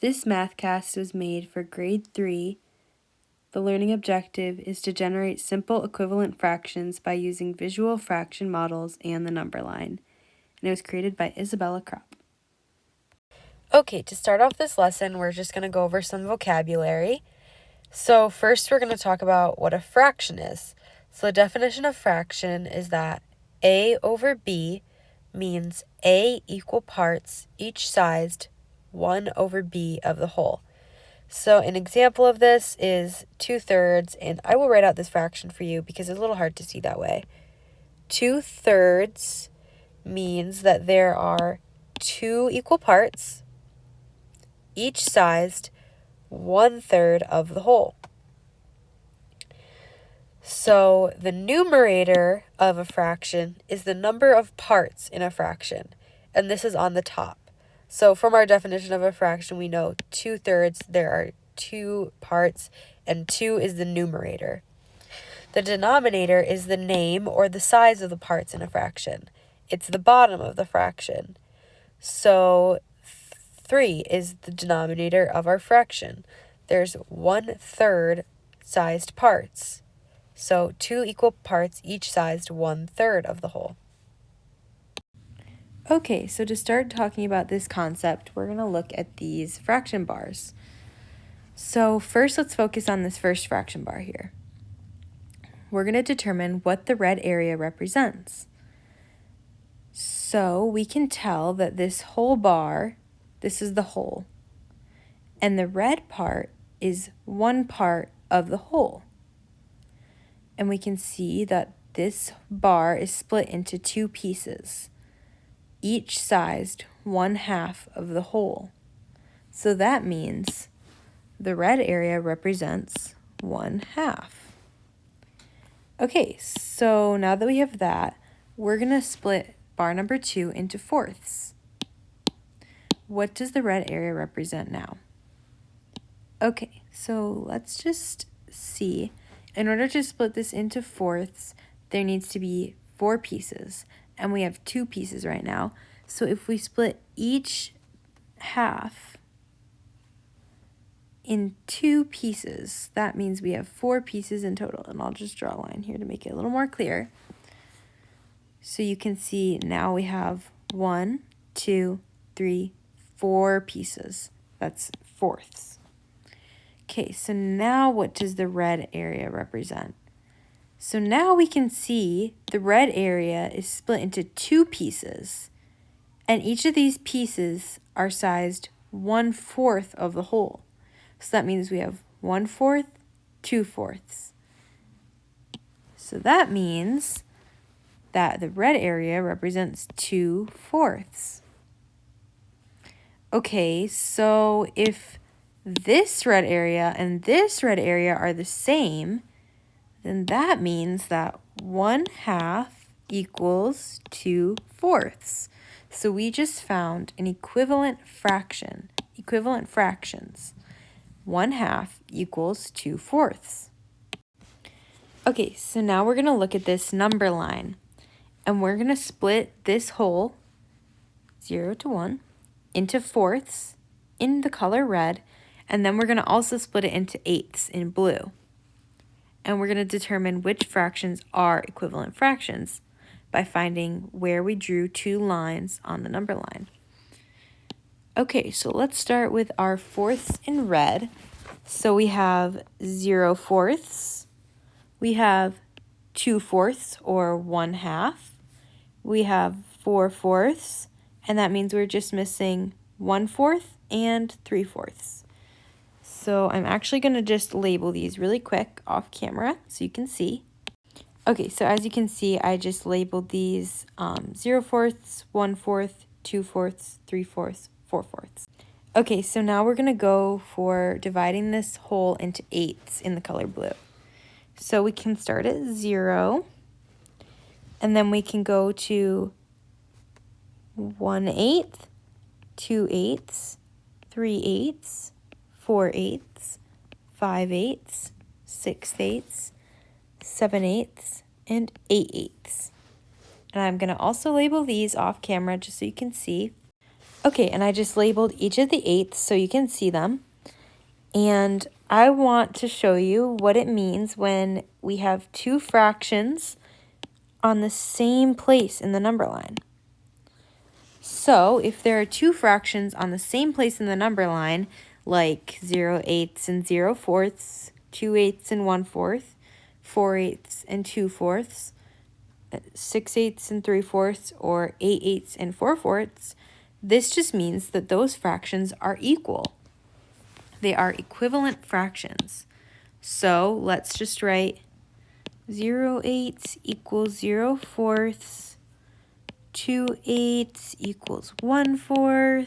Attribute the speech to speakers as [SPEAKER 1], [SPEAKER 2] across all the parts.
[SPEAKER 1] This mathcast was made for grade 3. The learning objective is to generate simple equivalent fractions by using visual fraction models and the number line. And it was created by Isabella Kropp.
[SPEAKER 2] Okay, to start off this lesson, we're just going to go over some vocabulary. So first we're going to talk about what a fraction is. So the definition of fraction is that A over B means A equal parts, each sized 1 over B of the whole. So an example of this is 2/3, and I will write out this fraction for you because it's a little hard to see that way. 2/3 means that there are 2 equal parts, each sized 1/3 of the whole. So the numerator of a fraction is the number of parts in a fraction, and this is on the top. So from our definition of a fraction, we know 2/3, there are 2 parts, and 2 is the numerator. The denominator is the name or the size of the parts in a fraction. It's the bottom of the fraction. So 3 is the denominator of our fraction. There's 1/3 sized parts. So 2 equal parts, each sized 1/3 of the whole.
[SPEAKER 1] Okay, so to start talking about this concept, we're going to look at these fraction bars. So first, let's focus on this first fraction bar here. We're going to determine what the red area represents. So we can tell that this whole bar, this is the whole, and the red part is one part of the whole. And we can see that this bar is split into 2 pieces, each sized 1/2 of the whole. So that means the red area represents 1/2. Okay, so now that we have that, we're going to split bar number 2 into fourths. What does the red area represent now? Okay, so let's just see. In order to split this into fourths, there needs to be 4 pieces, and we have 2 pieces right now. So if we split each half in 2 pieces, that means we have 4 pieces in total. And I'll just draw a line here to make it a little more clear. So you can see now we have 1, 2, 3, 4 pieces. That's fourths. Okay, so now what does the red area represent? So now we can see the red area is split into 2 pieces, and each of these pieces are sized 1/4 of the whole. So that means we have 1/4, 2/4. So that means that the red area represents 2/4. Okay, so if this red area and this red area are the same, then that means that 1/2 equals 2/4. So we just found an equivalent fraction, equivalent fractions. 1/2 equals 2/4. Okay, so now we're going to look at this number line, and we're going to split this whole 0 to 1 into fourths in the color red, and then we're going to also split it into eighths in blue. And we're going to determine which fractions are equivalent fractions by finding where we drew 2 lines on the number line. Okay, so let's start with our fourths in red. So we have 0/4, we have 2/4 or 1/2, we have 4/4, and that means we're just missing 1/4 and 3/4. So I'm actually going to just label these really quick off camera so you can see. Okay, so as you can see, I just labeled these 0/4, 1/4, 2/4, 3/4, 4/4. Okay, so now we're going to go for dividing this whole into eighths in the color blue. So we can start at 0, and then we can go to 1/8, 2/8, 3/8, 4/8, 5/8, 6/8, 7/8, and 8/8. And I'm going to also label these off camera just so you can see. Okay, and I just labeled each of the eighths so you can see them. And I want to show you what it means when we have two fractions on the same place in the number line. So if there are two fractions on the same place in the number line, like 0/8 and 0/4, 2/8 and 1/4, 4/8 and 2/4, 6/8 and 3/4, or 8/8 and 4/4, this just means that those fractions are equal. They are equivalent fractions. So let's just write 0/8 equals 0/4, 2/8 equals 1/4,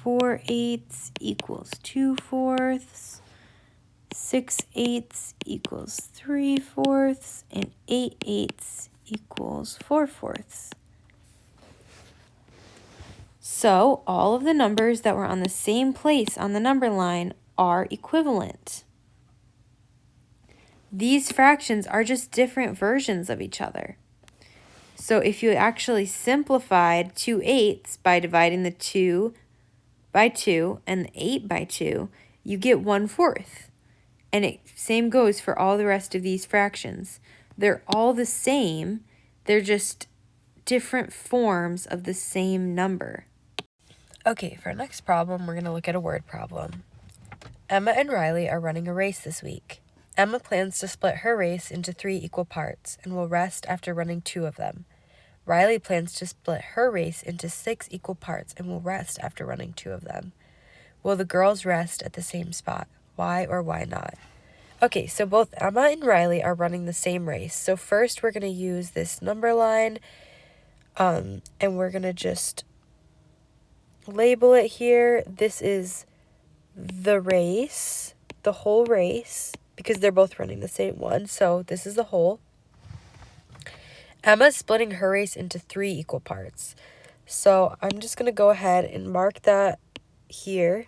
[SPEAKER 1] 4/8 equals 2/4, 6/8 equals 3/4, and 8/8 equals 4/4. So all of the numbers that were on the same place on the number line are equivalent. These fractions are just different versions of each other. So if you actually simplified 2/8 by dividing the 2 by 2 and the 8 by 2, you get 1/4. And it same goes for all the rest of these fractions. They're all the same, they're just different forms of the same number.
[SPEAKER 2] Okay, for our next problem, we're going to look at a word problem. Emma and Riley are running a race this week. Emma plans to split her race into 3 equal parts and will rest after running 2 of them. Riley plans to split her race into 6 equal parts and will rest after running 2 of them. Will the girls rest at the same spot? Why or why not? Okay, so both Emma and Riley are running the same race. So first we're going to use this number line, and we're going to just label it here. This is the race, the whole race, because they're both running the same one. So this is the whole. Emma's splitting her race into 3 equal parts. So I'm just going to go ahead and mark that here.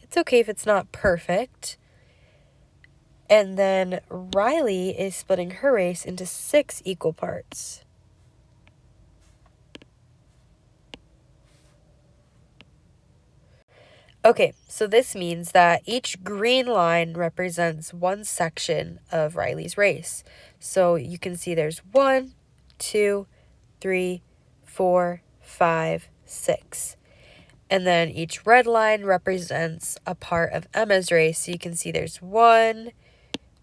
[SPEAKER 2] It's okay if it's not perfect. And then Riley is splitting her race into 6 equal parts. Okay, so this means that each green line represents one section of Riley's race. So you can see there's 1, 2, 3, 4, 5, 6. And then each red line represents a part of Emma's race. So you can see there's 1,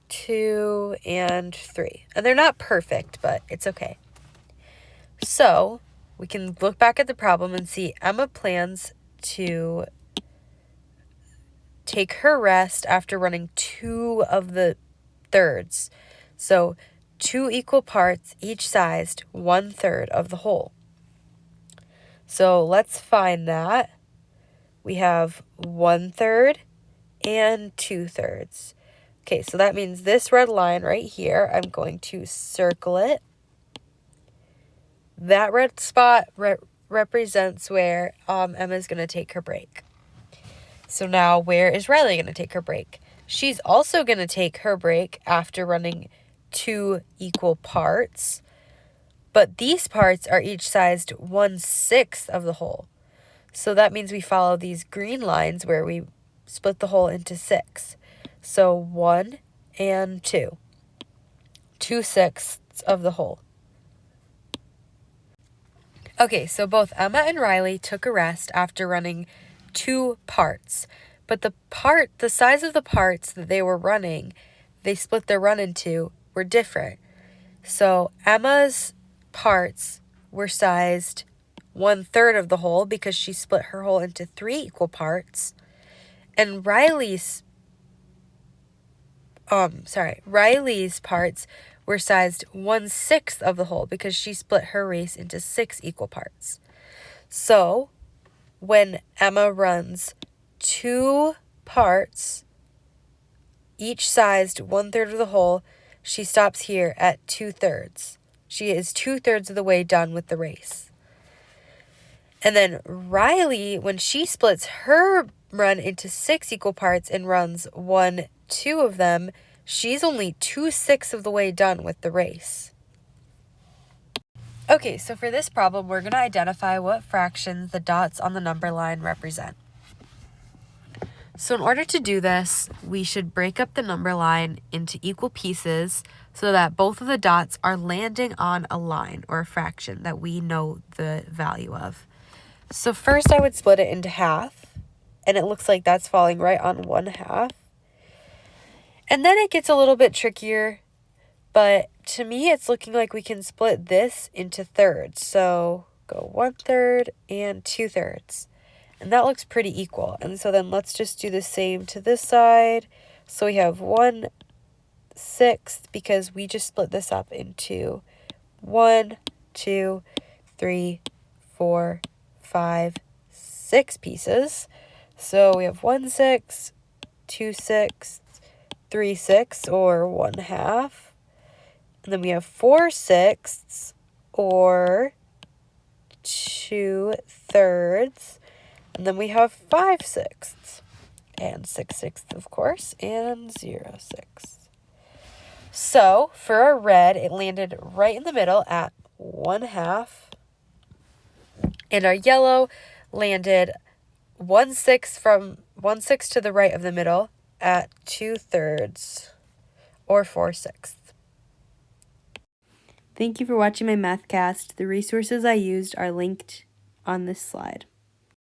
[SPEAKER 2] 2, and 3. And they're not perfect, but it's okay. So we can look back at the problem and see Emma plans to take her rest after running 2 of the thirds. So 2 equal parts, each sized 1/3 of the whole. So let's find that. We have 1/3 and 2/3. Okay, so that means this red line right here, I'm going to circle it. That red spot represents where Emma's going to take her break. So now where is Riley going to take her break? She's also going to take her break after running 2 equal parts. But these parts are each sized 1/6 of the whole. So that means we follow these green lines where we split the whole into 6. So 1 and 2. 2/6 of the whole. Okay, so both Emma and Riley took a rest after running 2 parts. But the size of the parts that they were running, they split their run into, were different. So Emma's parts were sized 1/3 of the whole because she split her whole into 3 equal parts. And Riley's parts were sized 1/6 of the whole because she split her race into 6 equal parts. So when Emma runs 2 parts, each sized 1/3 of the whole, she stops here at 2/3. She is 2/3 of the way done with the race. And then Riley, when she splits her run into 6 equal parts and runs 1, 2 of them, she's only 2/6 of the way done with the race. Okay, so for this problem, we're going to identify what fractions the dots on the number line represent. So in order to do this, we should break up the number line into equal pieces so that both of the dots are landing on a line or a fraction that we know the value of. So first I would split it into half, and it looks like that's falling right on 1/2. And then it gets a little bit trickier, but to me it's looking like we can split this into thirds. So go 1/3 and 2/3. And that looks pretty equal. And so then let's just do the same to this side. So we have 1/6 because we just split this up into 1, 2, 3, 4, 5, 6 pieces. So we have 1/6, 2/6, 3/6 or 1/2. And then we have 4/6 or 2/3. And then we have 5/6 and 6/6, of course, and 0/6. So for our red, it landed right in the middle at 1/2. And our yellow landed 1/6 to the right of the middle at 2/3 or 4/6.
[SPEAKER 1] Thank you for watching my math cast. The resources I used are linked on this slide.